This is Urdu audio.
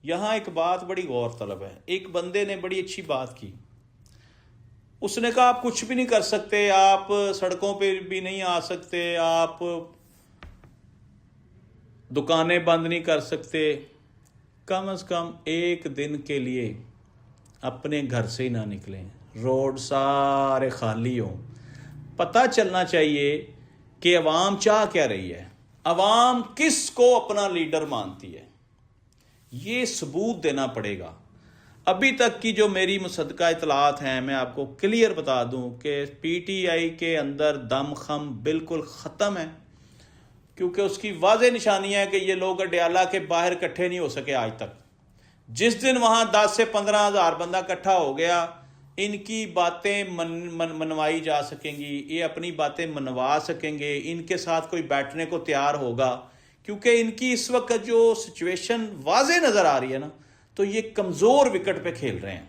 یہاں ایک بات بڑی غور طلب ہے. ایک بندے نے بڑی اچھی بات کی. اس نے کہا آپ کچھ بھی نہیں کر سکتے، آپ سڑکوں پہ بھی نہیں آ سکتے، آپ دکانیں بند نہیں کر سکتے، کم از کم ایک دن کے لیے اپنے گھر سے ہی نہ نکلیں، روڈ سارے خالی ہوں. پتہ چلنا چاہیے کہ عوام چاہ کیا رہی ہے، عوام کس کو اپنا لیڈر مانتی ہے، یہ ثبوت دینا پڑے گا. ابھی تک کی جو میری مصدقہ اطلاعات ہیں میں آپ کو کلیئر بتا دوں کہ پی ٹی آئی کے اندر دم خم بالکل ختم ہے، کیونکہ اس کی واضح نشانی ہے کہ یہ لوگ اڈیالہ کے باہر اکٹھے نہیں ہو سکے آج تک. جس دن وہاں 10 سے 15 ہزار بندہ اکٹھا ہو گیا، ان کی باتیں منوائی جا سکیں گی، یہ اپنی باتیں منوا سکیں گے، ان کے ساتھ کوئی بیٹھنے کو تیار ہوگا. کیونکہ ان کی اس وقت جو سچویشن واضح نظر آ رہی ہے نا، تو یہ کمزور وکٹ پہ کھیل رہے ہیں.